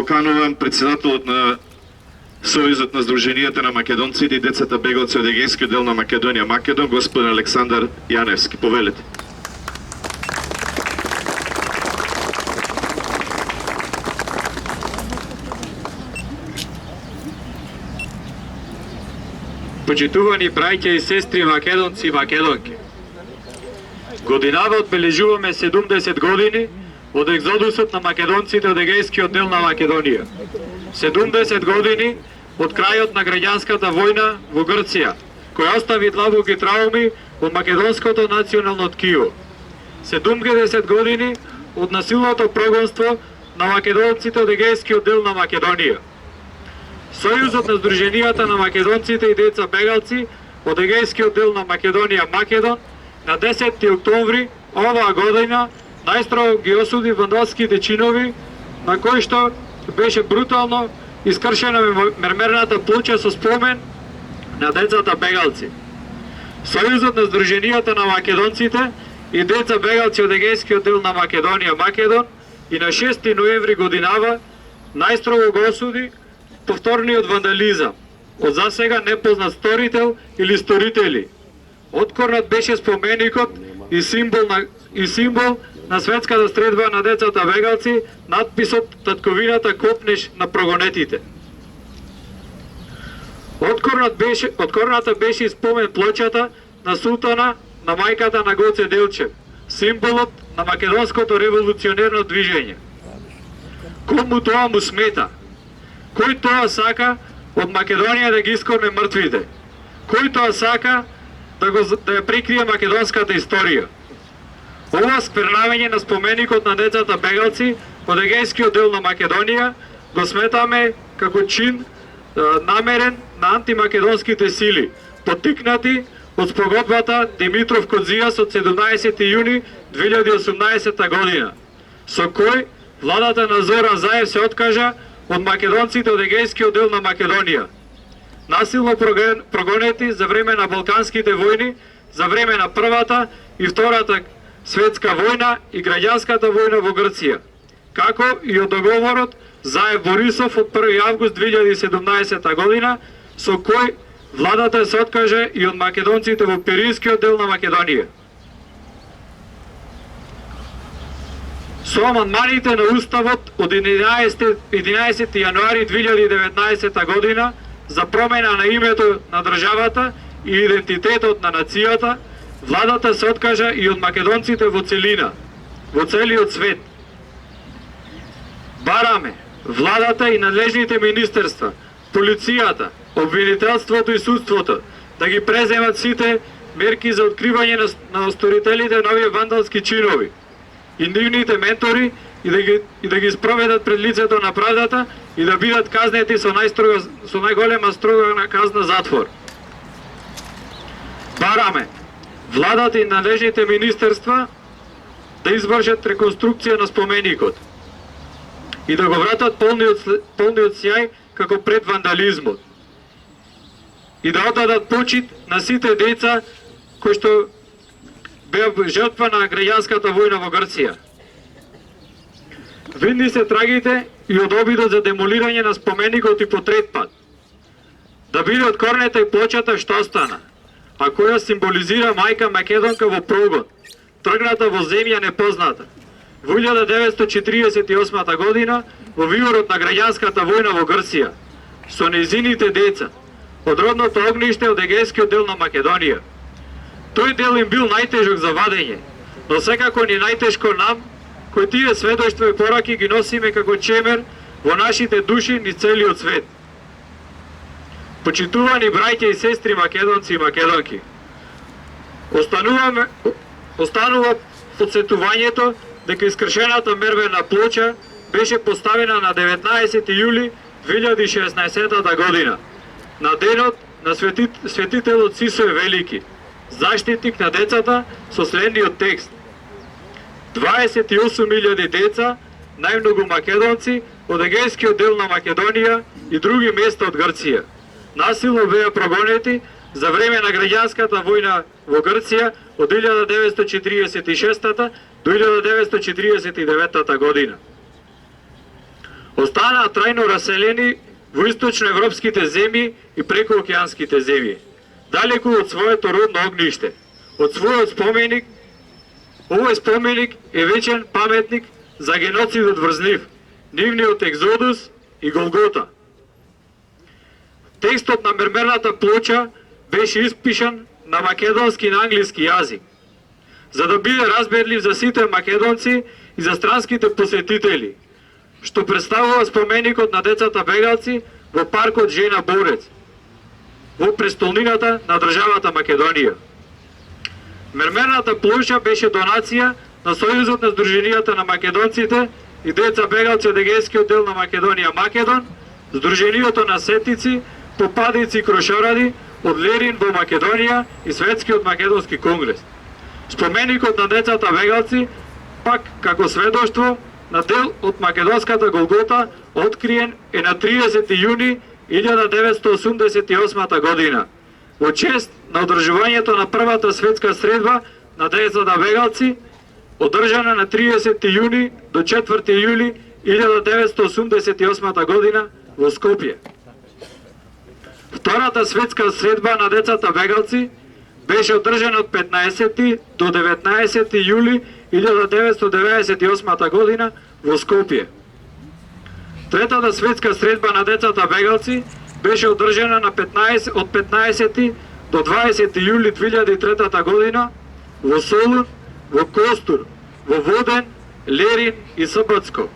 поканувам председателот на Сојузот на Сдруженијата на македонците и децата бегалци од егејскиот дел на Македонија, Македон, господин Александар Јаневски. Повелете. Почитувани браќа и сестри македонци и македонки. Годинава одбележуваме 70 години од екзодусот на македонците од егејскиот дел на Македонија. 70 години од крајот на граѓанската војна во Грција, која остави длабоки трауми од македонското национално ткиво. 70 години од насилното прогонство на македонците од егејскиот дел на Македонија. Сојузот на Сдруженијата на македонците и деца бегалци од егејскиот дел на Македонија, Македон, на 10 октомври оваа година најстрого ги осуди вандалските чинови на кои што беше брутално искршена мермерната плоча со спомен на децата бегалци. Сојузот на Сдруженијата на македонците и деца бегалци од егејскиот дел на Македонија, Македон, и на 6 ноември годинава најстрого го осуди повторниот вандализам од засега непознат сторител или сторители. Откорнат беше споменикот и символ на светската стредба на децата бегалци, надписот "Татковината копнеш на прогонетите". Откорната беше и спомен плочата на султана на мајката на Гоце Делчев, символот на македонското револуционерно движење. Кому тоа му смета? Кој тоа сака од Македонија да ги искорне мртвите? Кој тоа сака да ја прикрие македонската историја? Ова сквернавање на споменикот на децата бегалци од егејскиот дел на Македонија го сметаме како чин намерен на антимакедонските сили, поттикнати од спогодбата Димитров-Козијас од 17 јуни 2018 година, со кој владата на Зоран Заев се откажа од македонците од егејскиот дел на Македонија, насилно прогонети за време на Балканските војни, за време на Првата и Втората светска војна и граѓанската војна во Грција, како и од договорот Заев-Борисов од 1 август 2017 година, со кој владата се откаже и од македонците во Пиринскиот дел на Македонија. Со амандманите на Уставот од 11 јануари 2019 година за промена на името на државата и идентитетот на нацијата, владата се откажа и од македонците во целина, во целиот свет. Бараме владата и надлежните министерства, полицијата, обвинителството и судството да ги преземат сите мерки за откривање на сторителите на овие вандалски чинови и нивните ментори и да ги спроведат пред лицето на правдата и да бидат казнети со најголема строга казна затвор. Бараме владата и надлежните министерства да извршат реконструкција на споменикот и да го вратат полниот сјај како пред вандализмот и да оддадат почит на сите деца кои што беа жртва на граѓанската војна во Грција. Видни се трагите и од обидот за демолирање на споменикот и по трет пат. Да биде откорнета и плочата што остана, а која символизира мајка македонка во прогон, тргната во земја непозната. Во 1948 година, во виорот на граѓанската војна во Грција, со нејзините деца, од родното огниште од егејскиот дел на Македонија. Тој дел им бил најтежок за вадење, но секако ни најтешко нам, кои тие сведоштва и пораки ги носиме како чемер во нашите души низ целиот свет. Почитувани браќа и сестри македонци и македонки, останува подсетувањето дека искршената мермерна плоча беше поставена на 19 јули 2016 година, на денот на светителот Сисој Велики, заштитник на децата, со следниот текст: 28.000 деца, најмногу македонци од егејскиот дел на Македонија и други места од Грција, насилно беа прогонети за време на граѓанската војна во Грција од 1946 до 1949 година. Останаа трајно раселени во источноевропските земји и прекоокеанските земји, далеку од своето родно огниште, од својот споменик. Овој споменик е вечен паметник за геноцидот врз нив, нивниот екзодус и Голгота. Текстот на мермерната плоча беше испишан на македонски и на англиски јазик, за да биде разберлив за сите македонци и за странските посетители, што представува споменикот на децата бегалци во паркот Жена Борец, во престолнината на државата Македонија. Мермерната плоша беше донација на Сојузот на Сдруженијата на македонците и деца бегалци од егејскиот дел на Македонија Македон, Сдруженијето на сетици, попадици и крошоради од Лерин во Македонија и Светскиот македонски конгрес. Споменикот на децата бегалци, пак како сведоштво на дел од македонската Голгота, откриен е на 30 јуни 1988 година, во чест на одржувањето на првата светска средба на децата бегалци, одржана на 30 јуни до 4 јули 1988 година во Скопје. Втората светска средба на децата бегалци беше одржана од 15 до 19 јули 1998 година во Скопје. Третата светска средба на децата бегалци беше одржана од 15 до 20 јули 2003 година во Солун, во Костур, во Воден, Лерин и Сбцко.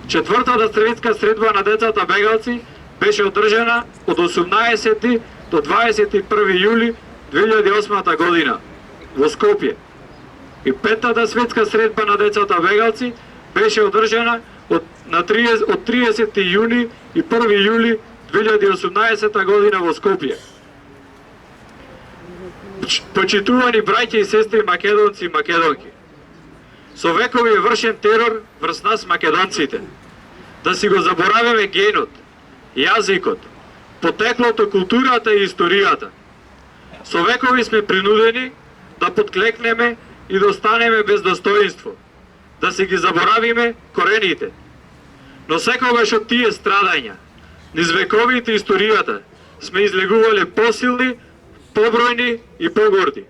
Четвртата светска средба на децата бегалци беше одржана од 18 до 21 јули 2008 година во Скопје. И петата светска средба на децата бегалци беше одржана од 30 јуни и 1 јули 2018 година во Скопје. Почитувани браќа и сестри македонци и македонки, со векови е вршен терор врз нас македонците. Да си го забораваме генот, јазикот, потеклото, културата и историјата. Со векови сме принудени да подклекнеме и да останеме без достоинство, да си ги заборавиме корените. Но секогаш од тие страдања, низ вековите историјата, сме излегувале посилни, побројни и погорди.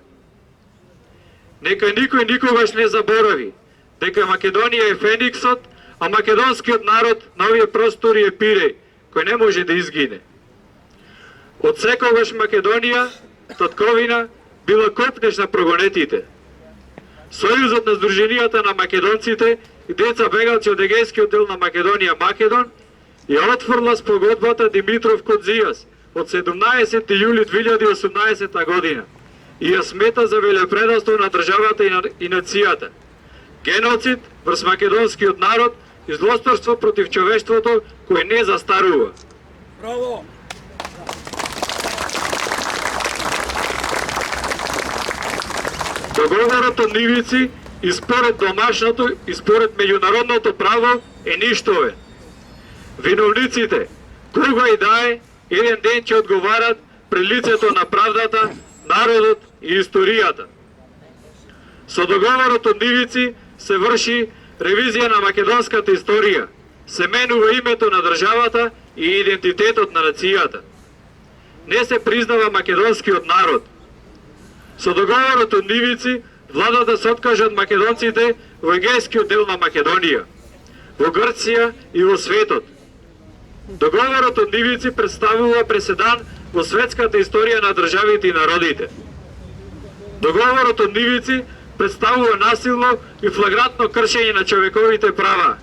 Нека никој никогаш не заборави дека Македонија е фениксот, а македонскиот народ на овие простори е пиреј, кој не може да изгине. Од секогаш Македонија, татковина, била копнеш на прогонетите. Сојузот на Сдруженијата на македонците и деца бегалци од егејскиот дел на Македонија Македон ја отфрла спогодбата Димитров Кодзијас од 17 јули 2018 година и ја смета за велепредавство на државата и нацијата, геноцид врз македонскиот народ и злосторство против човештвото кое не застарува. Браво! Договорот од Нивици и според домашното и според меѓународното право е ништовен. Виновниците, кога и да е, еден ден ќе одговарат пред лицето на правдата, народот и историјата. Со договорот од Нивици се врши ревизија на македонската историја, се менува името на државата и идентитетот на нацијата. Не се признава македонскиот народ. Со договорот од Нивици, владата се откажа од македонците во егејскиот дел на Македонија, во Грција и во светот. Договорот од Нивици представува преседан во светската историја на државите и народите. Договорот од Нивици представува насилно и флагрантно кршење на човековите права.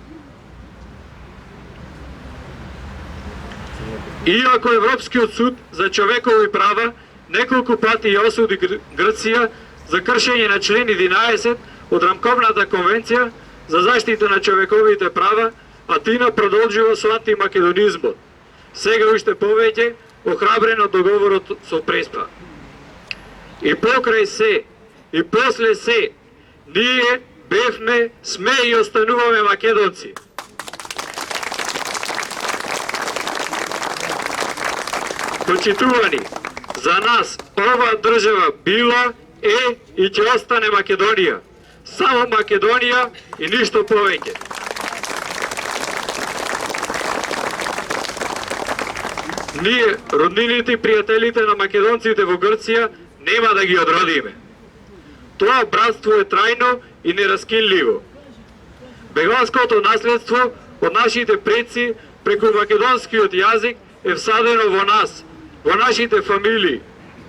Иако Европскиот суд за човекови права неколку пати ја осуди Грција за кршење на член 11 од Рамковната конвенција за заштита на човековите права, Атина продолжува со антимакедонизмот, сега уште повеќе охрабрен од договорот со Преспа. И покрај се, и после се, ние бевме, сме и остануваме македонци. Почитувани, за нас ова држава била, е и ќе остане Македонија. Само Македонија и ништо повеќе. ние, роднините и пријателите на македонците во Грција, нема да ги одродиме. Тоа братство е трајно и нераскинливо. Беганското наследство од нашите предци преку македонскиот јазик е всадено во нас, во нашите фамилии,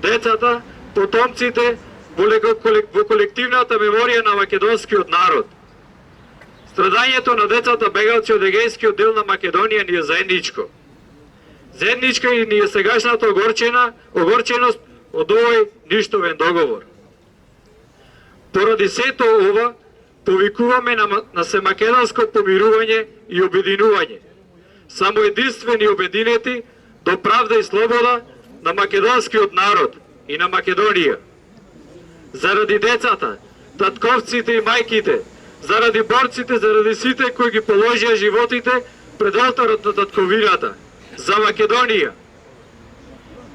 децата, потомците, во колективната меморија на македонскиот народ. Страдањето на децата бегалци од егејскиот дел на Македонија ни е заедничко. Заедничка и ни е сегашната огорченост од овој ништовен договор. Поради сето ова, повикуваме на семакедонско помирување и обединување. Само единствени обединети до правда и слобода на македонскиот народ и на Македонија. Заради децата, татковците и мајките, заради борците, заради сите кои ги положија животите пред олтарот на татковината, за Македонија.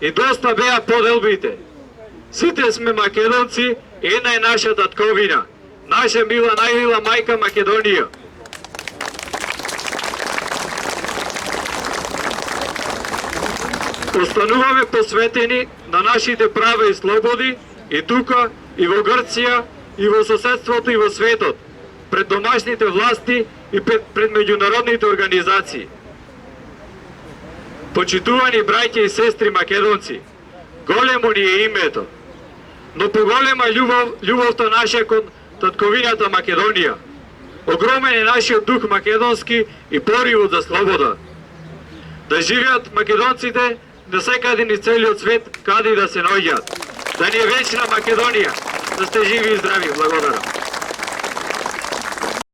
И доста беа поделбите. Сите сме македонци, една е наша татковина, наша мила, најмила мајка Македонија. Остануваме посветени на нашите права и слободи и тука, и во Грција, и во соседството, и во светот, пред домашните власти и пред меѓународните организации. Почитувани браќа и сестри македонци, големо ни е името, но поголема љубовта наша кон татковината Македонија. Огромен е нашиот дух македонски и поривот за слобода. Да живеат македонците на секаде низ целиот свет, каде и да се наоѓаат. Да ни е вечна Македонија. Да сте живи и здрави. Благодарам.